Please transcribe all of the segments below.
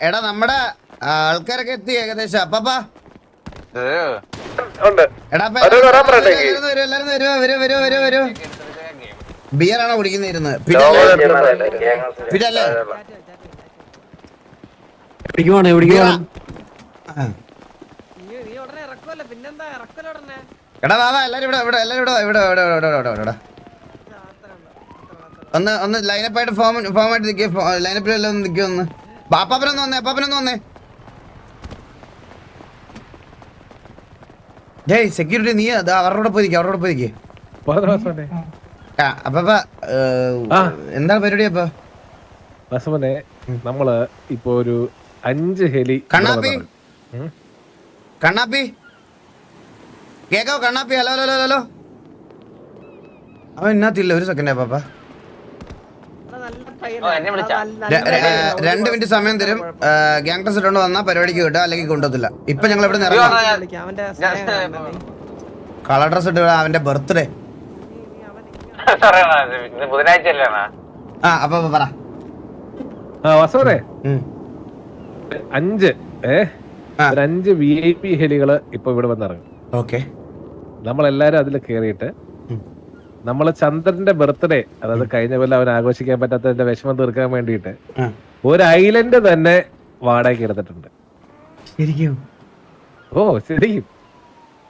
എടാ നമ്മുടെ ആൾക്കാരൊക്കെ എത്തി ഏകദേശം. അപ്പാ എടാ എല്ലാരും ബിയറാണോ കുടിക്കുന്ന? പിന്നല്ലേ എടാ വാ എല്ലാരും ഇവിടെ എല്ലാരും ഇവിടെ ഒന്ന് ലൈനപ്പായിട്ട് ഫോമായിട്ട് നിൽക്കുക. ലൈനപ്പിലെല്ലാം ഒന്ന് നിൽക്കുക. ഒന്ന് അപ്പാപ്പനൊന്ന് വന്നേ. ജയ് സെക്യൂരിറ്റി നീ അവരോട് പോയിരിക്കേ. എന്താണ് പരിപാടി? അപ്പൊ നമ്മള് ഇപ്പൊ ഒരു 5 ഹെലി കണ്ണാപ്പി കേക്കാവോ? കണ്ണാപ്പി ഹലോ. അവൻ ഇന്നത്തില്ല. ഒരു സെക്കൻഡ് അപ്പാ. 2 മിനിറ്റ് സമയം തരും. ഗ്യാങ്ടേഴ്സ് ഇട്ടുകൊണ്ട് വന്നാ പരിപാടിക്ക് കിട്ടുക, അല്ലെങ്കിൽ കൊണ്ടുവത്തില്ല. ഇപ്പൊ ഞങ്ങൾ ഇവിടെ കളർ ഡ്രസ് ഇട്ട് അവന്റെ ബർത്ത്ഡേ. അപ്പൊ പറ 5 VIP ഹെലികള് ഇപ്പൊ ഇവിടെ വന്നിറങ്ങും. ഓക്കെ, നമ്മളെല്ലാരും അതിൽ കേറിയിട്ട് നമ്മള് ചന്ദ്രന്റെ ബർത്ത്ഡേ, അതായത് കഴിഞ്ഞ പോലെ അവൻ ആഘോഷിക്കാൻ പറ്റാത്തതിന്റെ വിഷമം തീർക്കാൻ വേണ്ടിയിട്ട് ഒരു ഐലൻഡ് തന്നെ വാടകയ്ക്ക് എടുത്തിട്ടുണ്ട്. ശരിക്കും? ഓ ശരിക്കും.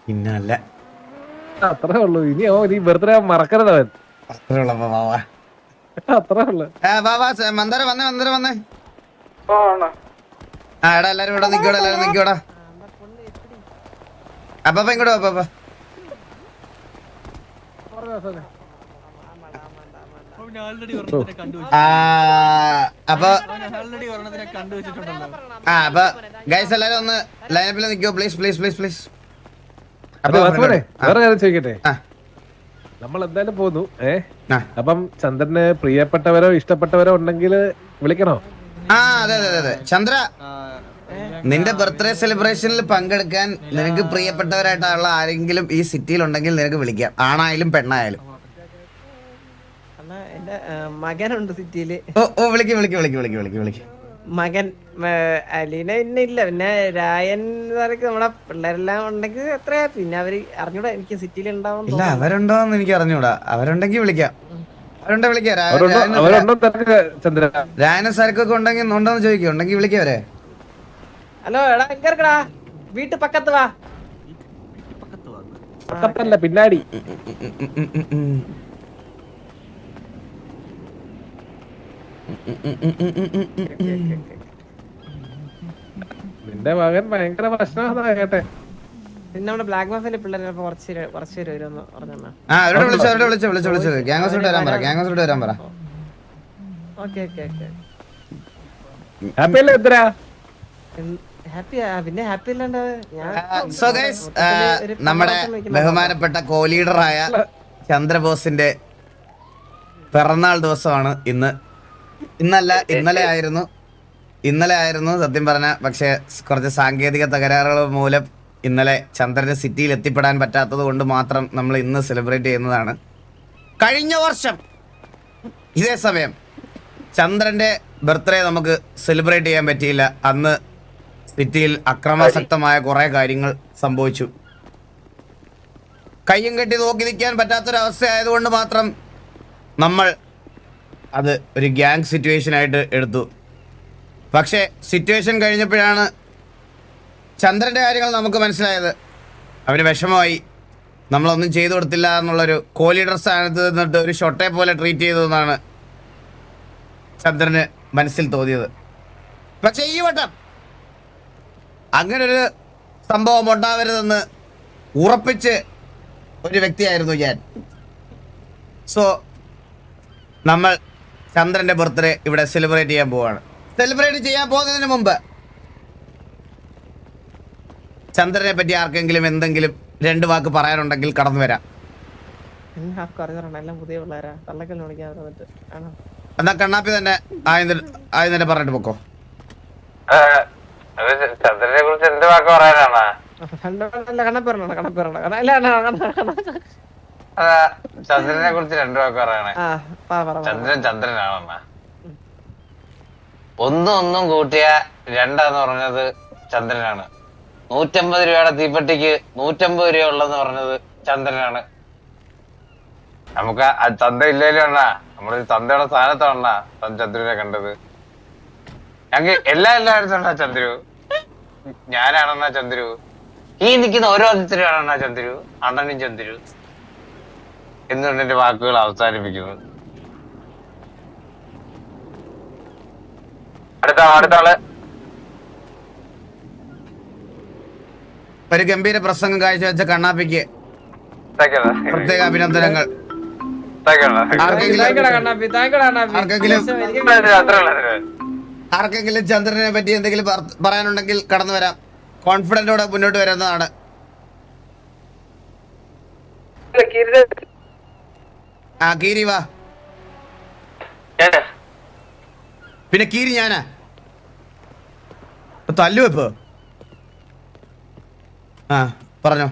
പിന്നല്ല, അത്രേ ഉള്ളൂ. നീ ബർത്ത്ഡേ മറക്കരുത് അവൻ. അത്രേ ഉള്ളൂ. മന്ദര വന്നേ. എടാ എല്ലാരും ഇവിടെ നിക്കോടാ. അപ്പാ ഇങ്ങോട്ടോ. അപ്പൊ ഗൈസ് എല്ലാരും ഒന്ന് ലൈനപ്പിൽ നിൽക്കോ പ്ലീസ്. വേറെ കാര്യം ചോദിക്കട്ടെ, നമ്മൾ എന്തായാലും പോന്നു. അപ്പം ചന്ദ്രന് പ്രിയപ്പെട്ടവരോ ഇഷ്ടപ്പെട്ടവരോ ഉണ്ടെങ്കിൽ വിളിക്കണോ? അതെ. ചന്ദ്ര, നിന്റെ ബർത്ത്ഡേ സെലിബ്രേഷനിൽ പങ്കെടുക്കാൻ നിനക്ക് പ്രിയപ്പെട്ടവരായിട്ടുള്ള ആരെങ്കിലും ഈ സിറ്റിയിൽ ഉണ്ടെങ്കിൽ നിനക്ക് വിളിക്കാം, ആണായാലും പെണ്ണായാലും. എന്റെ മകനുണ്ട് സിറ്റിയില്. വിളിക്ക്. മകൻ അലീന പിന്നെ ഇല്ല, പിന്നെ രായൻ നമ്മുടെ പിള്ളേരെല്ലാം ഉണ്ടെങ്കിൽ എത്രയാ. പിന്നെ അവര് അറിഞ്ഞൂടാ എനിക്ക് സിറ്റിയിൽ ഉണ്ടാവും. ഇല്ല, അവരുണ്ടോന്ന് എനിക്ക് അറിഞ്ഞൂടാ. അവരുണ്ടെങ്കിൽ വിളിക്കാം. രായന സരക്കൊക്കെ ഉണ്ടോന്ന് ചോദിക്കും. ഉണ്ടെങ്കിൽ വിളിക്കവരെ. ഹലോ എടാ, എങ്കടാ വീട്ടു പക്കത്ത് വാ. പക്കത്തല്ല, പിന്നാടി. നിന്റെ മകൻ ഭയങ്കര പ്രശ്നമാ കേട്ടെ. പിന്നെ നമ്മുടെ ബ്ലാക്ക് മാഫിലെ പിള്ളേരെ കുറച്ച് പേര് വരുമെന്ന് പറഞ്ഞു. വിളിച്ചു. ഗ്യാങ്സിലോട്ട് വരാൻ പറ. ഓക്കെ. ഹാപ്പി അല്ലേ എത്ര? ഹാപ്പിയാ, പിന്നെ ഹാപ്പി അല്ലാണ്ട്. സോ ഗൈസ്, നമ്മുടെ ബഹുമാനപ്പെട്ട കോ ലീഡറായ ചന്ദ്രബോസിന്റെ പിറന്നാൾ ദിവസമാണ് ഇന്ന്. ഇന്നലെ ആയിരുന്നു സത്യം പറഞ്ഞ. പക്ഷെ കുറച്ച് സാങ്കേതിക തകരാറുകൾ മൂലം ഇന്നലെ ചന്ദ്രന് സിറ്റിയിൽ എത്തിപ്പെടാൻ പറ്റാത്തത് കൊണ്ട് മാത്രം നമ്മൾ ഇന്ന് സെലിബ്രേറ്റ് ചെയ്യുന്നതാണ്. കഴിഞ്ഞ വർഷം ഇതേ സമയം ചന്ദ്രന്റെ ബർത്ത്ഡേ നമുക്ക് സെലിബ്രേറ്റ് ചെയ്യാൻ പറ്റിയില്ല. അന്ന് സിറ്റിയിൽ അക്രമാസക്തമായ കുറെ കാര്യങ്ങൾ സംഭവിച്ചു. കയ്യും കെട്ടി നോക്കി നിൽക്കാൻ പറ്റാത്തൊരവസ്ഥ ആയതുകൊണ്ട് മാത്രം നമ്മൾ അത് ഒരു ഗ്യാങ് സിറ്റുവേഷൻ ആയിട്ട് എടുത്തു. പക്ഷേ സിറ്റുവേഷൻ കഴിഞ്ഞപ്പോഴാണ് ചന്ദ്രന്റെ കാര്യങ്ങൾ നമുക്ക് മനസ്സിലായത്. അവന് വിഷമമായി. നമ്മളൊന്നും ചെയ്തു കൊടുത്തില്ല എന്നുള്ളൊരു കോ ലീഡർ സ്ഥാനത്ത് നിന്നിട്ട് ഒരു ഷൊട്ടെ പോലെ ട്രീറ്റ് ചെയ്തു എന്നാണ് ചന്ദ്രന് മനസ്സിൽ തോന്നിയത്. പക്ഷേ ഈ വട്ടം അങ്ങനൊരു സംഭവം ഉണ്ടാവരുതെന്ന് ഉറപ്പിച്ച് ഒരു വ്യക്തിയായിരുന്നു ഞാൻ. സോ നമ്മൾ ചന്ദ്രന്റെ ബർത്ത്ഡേ ഇവിടെ സെലിബ്രേറ്റ് ചെയ്യാൻ പോവാണ്. സെലിബ്രേറ്റ് ചെയ്യാൻ പോകുന്നതിന് മുമ്പ് ചന്ദ്രനെ പറ്റി ആർക്കെങ്കിലും എന്തെങ്കിലും 2 വാക്ക് പറയാനുണ്ടെങ്കിൽ കടന്നു വരാം. എന്നാ കണ്ണാപ്പി തന്നെ ആദ്യം പറഞ്ഞിട്ട് പൊക്കോ. ചന്ദ്രനെ കുറിച്ച് എന്ത് വാക്ക് പറയാനാണ്? ചന്ദ്രനെ കുറിച്ച് 2 വാക്ക് പറയണേ. ചന്ദ്രനാണെന്നാ ഒന്നും കൂട്ടിയ രണ്ടാന്ന് പറഞ്ഞത് ചന്ദ്രനാണ്. 150 രൂപയുടെ തീപ്പെട്ടിക്ക് 150 രൂപ ഉള്ളതെന്ന് പറഞ്ഞത് ചന്ദ്രനാണ്. നമുക്ക് ചന്ത ഇല്ലേലും അണ്ണാ, നമ്മളൊരു ചന്തയുടെ സ്ഥാനത്താണ ചന്ദ്രനെ കണ്ടത്. ഞങ്ങക്ക് എല്ലായിടത്തും ചന്ദ്രു, ഞാനാണെന്നാ ചന്ദ്രു, ഈ നിൽക്കുന്ന ഓരോ അതിഥിയാണെന്നാ ചന്ദ്രു, അണ്ണനും ചന്ദ്രു എന്നുകൊണ്ട് എന്റെ വാക്കുകൾ അവസാനിപ്പിക്കുന്നു. അടുത്ത ആള് ഒരു ഗംഭീര പ്രസംഗം കാഴ്ചവെച്ച കണ്ണാപ്പിക്ക് പ്രത്യേക അഭിനന്ദനങ്ങൾ. ആർക്കെങ്കിലും ചന്ദ്രനെ പറ്റി എന്തെങ്കിലും പറയാനുണ്ടെങ്കിൽ കടന്നു വരാം. കോൺഫിഡന്റോടെ മുന്നോട്ട് വരുന്നതാണ്. ആ കീരി വാ. പിന്നെ കീരി ഞാനാ തല്ലു ഇപ്പൊ. ആ പറഞ്ഞോ.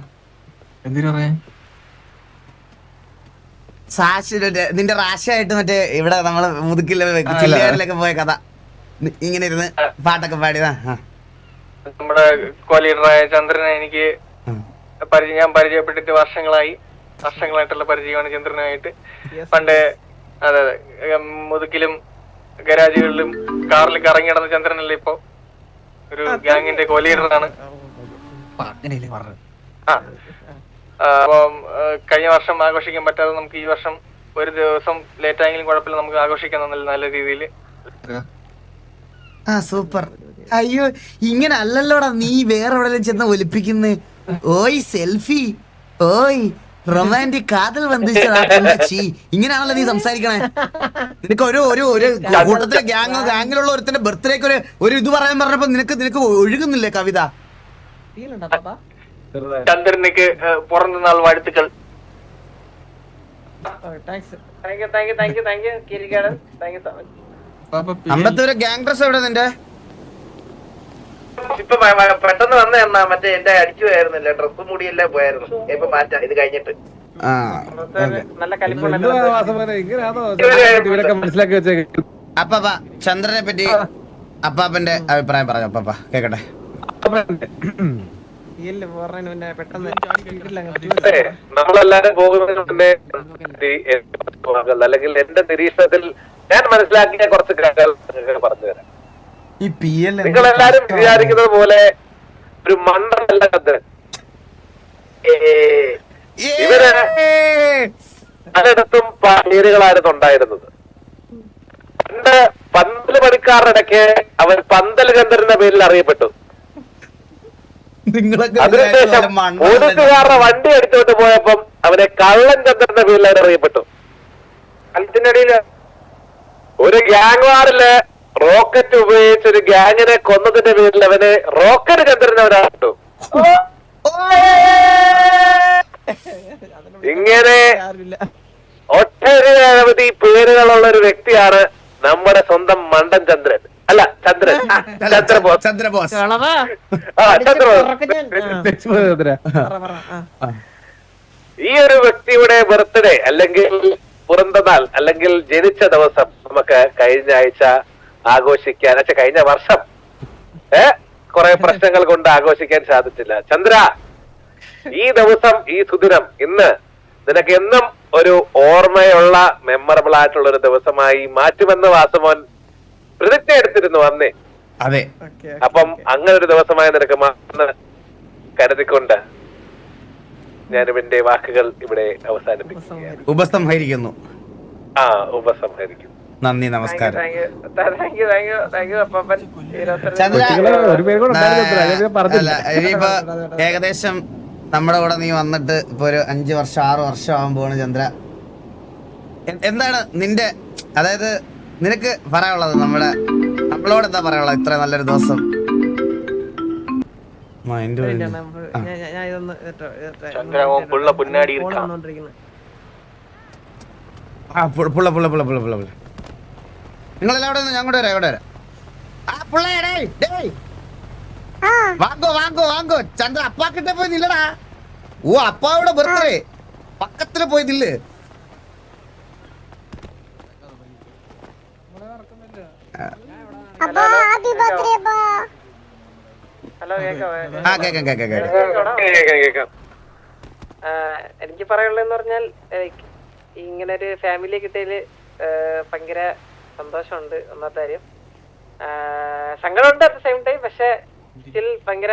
നിന്റെ റാശായിട്ട് മറ്റേ ഇവിടെ നമ്മള് മുതുക്കിലൊക്കെ പോയ കഥ ഇങ്ങനെ ഇരുന്ന് പാട്ടൊക്കെ പാടിയതാ. നമ്മുടെ കോലീഡറായ ചന്ദ്രനെ എനിക്ക് ഞാൻ പരിചയപ്പെട്ടിട്ട് വർഷങ്ങളായിട്ടുള്ള പരിചയമാണ് ചന്ദ്രനായിട്ട്. പണ്ട് അതെ മുതുക്കിലും ഗരാജുകളിലും കാറിൽ കറങ്ങി നടന്ന ചന്ദ്രനല്ലേ ഇപ്പൊ ഒരു ഗ്യാങ്ങിന്റെ കോലീഡറാണ്. അപ്പം കഴിഞ്ഞ വർഷം ആഘോഷിക്കാൻ പറ്റാതെ നമുക്ക് ഈ വർഷം ഒരു ദിവസം ലേറ്റ് ആയെങ്കിലും കുഴപ്പമില്ല, നമുക്ക് ആഘോഷിക്കാൻ നല്ല രീതിയിൽ. ആ സൂപ്പർ. അയ്യോ ഇങ്ങനെ അല്ലല്ലോടാ നീ വേറെ എവിടെയെങ്കിലും ചെന്ന് ഒലിപ്പിക്കുന്നേ. ഓയ് സെൽഫി, ഓയ് റൊമാൻറ്റിക് കാതൽ ബന്ധിച്ചതാ. ഇങ്ങനെയാണല്ലോ നീ സംസാരിക്കണേ. നിനക്ക് ഒരു കൂട്ടത്തിലെ ഗാങ്ങിലുള്ള ഒരുത്തന്റെ ബർത്ത്ഡേക്ക് ഒരു ഇത് പറയാൻ പറഞ്ഞപ്പോ നിനക്ക് ഒഴുകുന്നില്ലേ കവിത? ചന്ദ്രനിക്ക് പിറന്നാൾ വാഴ്ത്തുക്കൾ. അമ്പത്തൂര് ഗ്യാങ് ഡ്രസ് എവിടെ നിന്റെ? ഇപ്പൊ പെട്ടെന്ന് വന്ന എന്നാ മറ്റേ എന്റെ അടിക്കുമായിരുന്നില്ല, ഡ്രസ്സും മുടിയെല്ലാം പോയായിരുന്നു. ഇപ്പൊ മാറ്റാം ഇത് കഴിഞ്ഞിട്ട്. നല്ല കലിപ്പുള്ള മനസ്സിലാക്കി വെച്ചേക്ക്. അപ്പാപ്പ ചന്ദ്രനെ പറ്റി അപ്പാപ്പന്റെ അഭിപ്രായം പറഞ്ഞു. അപ്പാപ്പ കേക്കട്ടെ. നമ്മളെല്ലാരും പോകുന്നതിന് മുന്നേ അല്ലെങ്കിൽ എന്റെ നിരീക്ഷണത്തിൽ ഞാൻ മനസ്സിലാക്കിയ കുറച്ച് കാര്യങ്ങൾ പറഞ്ഞു തരാം. നിങ്ങളെല്ലാരും വിചാരിക്കുന്നത് പോലെ ഒരു മണ്ടല്ല ചന്ദ്രൻ. ഇവര് പലയിടത്തും പേരുകളായിരുന്നു ഉണ്ടായിരുന്നത്. പണ്ട് പന്തല് പണിക്കാരുടെ ഇടയ്ക്ക് അവർ പന്തൽ ചന്ദ്രന്റെ പേരിൽ അറിയപ്പെട്ടു. അതിനുശേഷം പോലീസുകാരുടെ വണ്ടി എടുത്തോട്ട് പോയപ്പം അവരെ കള്ളൻ ചന്ദ്രന്റെ പേരിൽ അവർ അറിയപ്പെട്ടു. അതിനിടയില് ഒരു ഗ്യാങ് വാറില് റോക്കറ്റ് ഉപയോഗിച്ച് ഒരു ഗ്യാങ്ങിനെ കൊന്നതിന്റെ പേരിൽ അവന് റോക്കറ്റ് ചന്ദ്രനെ അവരാട്ടു. ഇങ്ങനെ ഒട്ടനവധി പേരുകളുള്ള ഒരു വ്യക്തിയാണ് നമ്മുടെ സ്വന്തം മണ്ടൻ ചന്ദ്രൻ. അല്ല ചന്ദ്രൻ, ചന്ദ്രബോസ്. ഈ ഒരു വ്യക്തിയുടെ ബർത്ത്ഡേ അല്ലെങ്കിൽ പിറന്തനാൾ അല്ലെങ്കിൽ ജനിച്ച ദിവസം നമുക്ക് കഴിഞ്ഞ ആഴ്ച ആഘോഷിക്കാൻ, കഴിഞ്ഞ വർഷം കുറെ പ്രശ്നങ്ങൾ കൊണ്ട് ആഘോഷിക്കാൻ സാധിച്ചില്ല. ചന്ദ്ര, ഈ ദിവസം, ഈ സുദിനം, ഇന്ന് നിനക്ക് എന്നും ഒരു ഓർമ്മയുള്ള മെമ്മറബിൾ ആയിട്ടുള്ള ഒരു ദിവസമായി മാറ്റുമെന്ന് വാസമോൻ പ്രതിജ്ഞ എടുത്തിരുന്നു അന്നേ. അതെ. അപ്പം അങ്ങനെ ഒരു ദിവസമായി നിനക്ക് മാറുന്ന കരുതിക്കൊണ്ട് ഞാനും എന്റെ വാക്കുകൾ ഇവിടെ അവസാനിപ്പിക്കുകയാണ്. ഉപസംഹരിക്കുന്നു. ഉപസംഹരിക്കുന്നു. നന്ദി, നമസ്കാരം. ഇനിയിപ്പോ ഏകദേശം നമ്മുടെ കൂടെ നീ വന്നിട്ട് ഇപ്പൊ ഒരു 5 വർഷം 6 വർഷം ആകുമ്പോഴാണ് ചന്ദ്ര. എന്താണ് നിന്റെ, അതായത് നിനക്ക് പറയാനുള്ളത്? നമ്മളോട് എന്താ പറയാനുള്ളത് ഇത്ര നല്ലൊരു ദിവസം? നിങ്ങളെല്ലാവിടെ ഞാൻ കൂടെ വരാം, എവിടെ വരാം. വാങ്ങോ ചന്ദ്ര, അപ്പാക്കിட்ட പോയി നില്ലടാ. ഓ അപ്പാവിടെ ബർത്ത്ഡേ പക്കത്തില് പോയി നില്ല്. ഹലോ കേക്കാവേ? ആ കേക്കാം കേക്കാം കേക്കാം കേൾക്കാം. എനിക്ക് പറയാനുള്ളതെന്ന് പറഞ്ഞാൽ ഇങ്ങനെ ഒരു ഫാമിലി കിട്ടിയതിൽ ഭയങ്കര സന്തോഷമുണ്ട്. ഒന്നാമത്തെ കാര്യം സങ്കടമുണ്ട് അറ്റ് ദ സെയിം ടൈം. പക്ഷെ സ്റ്റിൽ ഭയങ്കര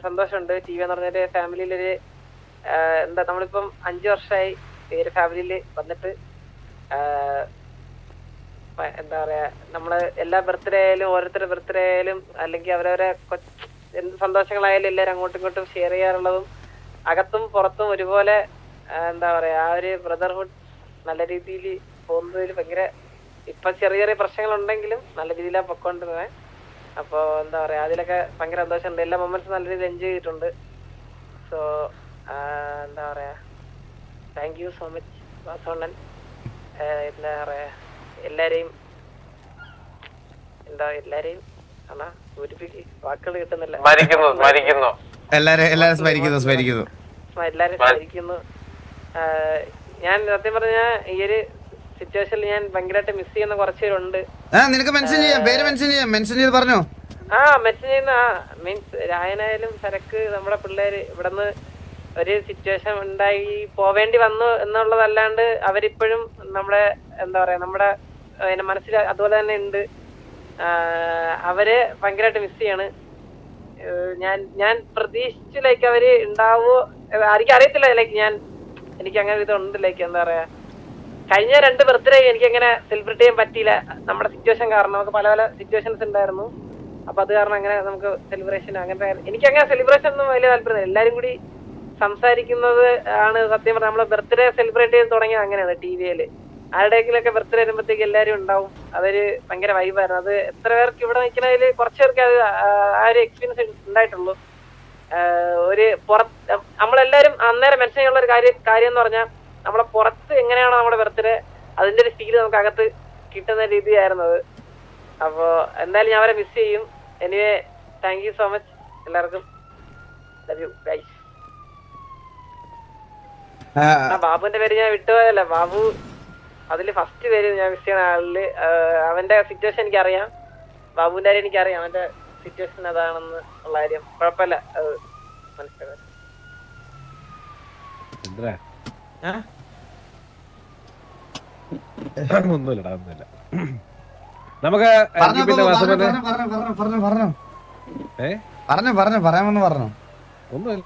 സന്തോഷമുണ്ട്. ടി വി എന്ന് പറഞ്ഞൊരു ഫാമിലിയിലൊരു എന്താ നമ്മളിപ്പം 5 വർഷമായി ഈ ഒരു ഫാമിലിയിൽ വന്നിട്ട്. എന്താ പറയാ, നമ്മള് എല്ലാ ബർത്ത്ഡേ ആയാലും ഓരോരുത്തരുടെ ബർത്ത്ഡേ ആയാലും അല്ലെങ്കിൽ അവരവരെ എന്ത് സന്തോഷങ്ങളായാലും എല്ലാവരും അങ്ങോട്ടും ഇങ്ങോട്ടും ഷെയർ ചെയ്യാറുള്ളതും അകത്തും പുറത്തും ഒരുപോലെ എന്താ പറയാ ആ ഒരു ബ്രദർഹുഡ് നല്ല രീതിയിൽ പോകുന്നതിൽ ഭയങ്കര ഇപ്പൊ ചെറിയ ചെറിയ പ്രശ്നങ്ങളുണ്ടെങ്കിലും നല്ല രീതിയിലാണ് പൊക്കോണ്ടിരുന്നത്. അപ്പൊ എന്താ പറയാ അതിലൊക്കെ ഭയങ്കര സന്തോഷമുണ്ട്. എല്ലാ മൊമെന്റ്സും നല്ല രീതിയിൽ എൻജോയ് ചെയ്തിട്ടുണ്ട്. സോ എന്താ പറയാ താങ്ക് യു സോ മച്ച് വാസോണ്ണൻ. എന്താ പറയാ എല്ലാരെയും ആണാ സൂചിപ്പിക്ക്, വാക്കുകൾ കിട്ടുന്നില്ല. എല്ലാരും സ്മരിക്കുന്നു. എല്ലാരും സ്മരിക്കുന്നു. ഞാൻ സത്യം പറഞ്ഞ ഈ ഒരു സിറ്റുവേഷനിൽ ഞാൻ ഭയങ്കരമായിട്ട് മിസ് ചെയ്യുന്ന കുറച്ചുപേരുണ്ട്. നിനക്ക് മെൻഷൻ ചെയ്യാം, പേര് മെൻഷൻ ചെയ്ത് പറഞ്ഞോ. മെൻഷൻ ചെയ്യുന്ന മീൻസ് രായനായാലും സരക്ക് നമ്മുടെ പിള്ളേര് ഇവിടുന്ന് ഒരു സിറ്റുവേഷൻ ഉണ്ടായി പോവേണ്ടി വന്നു എന്നുള്ളതല്ലാണ്ട് അവരിപ്പോഴും നമ്മുടെ എന്താ പറയാ നമ്മുടെ മനസ്സിൽ അതുപോലെ തന്നെ ഉണ്ട്. അവര് ഭയങ്കരമായിട്ട് മിസ് ചെയ്യാണ്. ഞാൻ പ്രതീക്ഷിച്ചു ലൈക്ക് അവര് ഉണ്ടാവോ എനിക്ക് അറിയത്തില്ല. ലൈക്ക് എനിക്ക് അങ്ങനെ ഇതുണ്ട്. ലൈക്ക് എന്താ പറയാ കഴിഞ്ഞ 2 ബർത്ത്ഡേ എനിക്ക് അങ്ങനെ സെലിബ്രേറ്റ് ചെയ്യാൻ പറ്റിയില്ല. നമ്മുടെ സിറ്റുവേഷൻ കാരണം നമുക്ക് പല പല സിറ്റുവേഷൻസ് ഉണ്ടായിരുന്നു. അപ്പൊ അത് കാരണം അങ്ങനെ നമുക്ക് സെലിബ്രേഷൻ അങ്ങനത്തെ എനിക്ക് അങ്ങനെ സെലിബ്രേഷൻ ഒന്നും വലിയ താല്പര്യം. എല്ലാരും കൂടി സംസാരിക്കുന്നത് ആണ് സത്യം പറഞ്ഞാൽ നമ്മള് ബർത്ത്ഡേ സെലിബ്രേറ്റ് ചെയ്ത് തുടങ്ങിയത് അങ്ങനെയാണ്. ടി വിയില് ആരുടെയെങ്കിലൊക്കെ ബർത്ത്ഡേ വരുമ്പോഴത്തേക്ക് എല്ലാവരും ഉണ്ടാവും. അതൊരു ഭയങ്കര വൈബായിരുന്നു. അത് എത്ര പേർക്ക് ഇവിടെ നിൽക്കുന്നതിൽ കുറച്ച് പേർക്ക് അത് ആ ഒരു എക്സ്പീരിയൻസ് ഉണ്ടായിട്ടുള്ളൂ. ഒരു പുറത്ത് നമ്മളെല്ലാരും അന്നേരം മെൻഷൻ ചെയ്യാനുള്ള ഒരു കാര്യം എന്ന് പറഞ്ഞാൽ നമ്മളെ പുറത്ത് എങ്ങനെയാണോ നമ്മുടെ ബർത്ത്ഡേ അതിന്റെ ഒരു ഫീല് നമുക്ക് അകത്ത് കിട്ടുന്ന രീതിയായിരുന്നു അത്. അപ്പോ എന്തായാലും ഞാൻ അവരെ മിസ് ചെയ്യും. Anyway thank you so much എല്ലാവർക്കും. Love you guys. ബാബുവിന്റെ പേര് ഞാൻ വിട്ടുപോയല്ല. ബാബു അതില് ഫസ്റ്റ് പേര് ഞാൻ മിസ് ചെയ്യുന്ന ആളില് അവന്റെ സിറ്റുവേഷൻ എനിക്കറിയാം. ബാബുവിന്റെ കാര്യം എനിക്കറിയാം. അവന്റെ സിറ്റുവേഷൻ അതാണെന്ന് ഉള്ള കാര്യം കുഴപ്പമില്ല. അത് മനസ്സിലാക്കാം. ഒന്നുമില്ലടാ, ഒന്നുമില്ല. നമുക്ക് പറയാമെന്ന് പറഞ്ഞു. ഒന്നുമില്ല.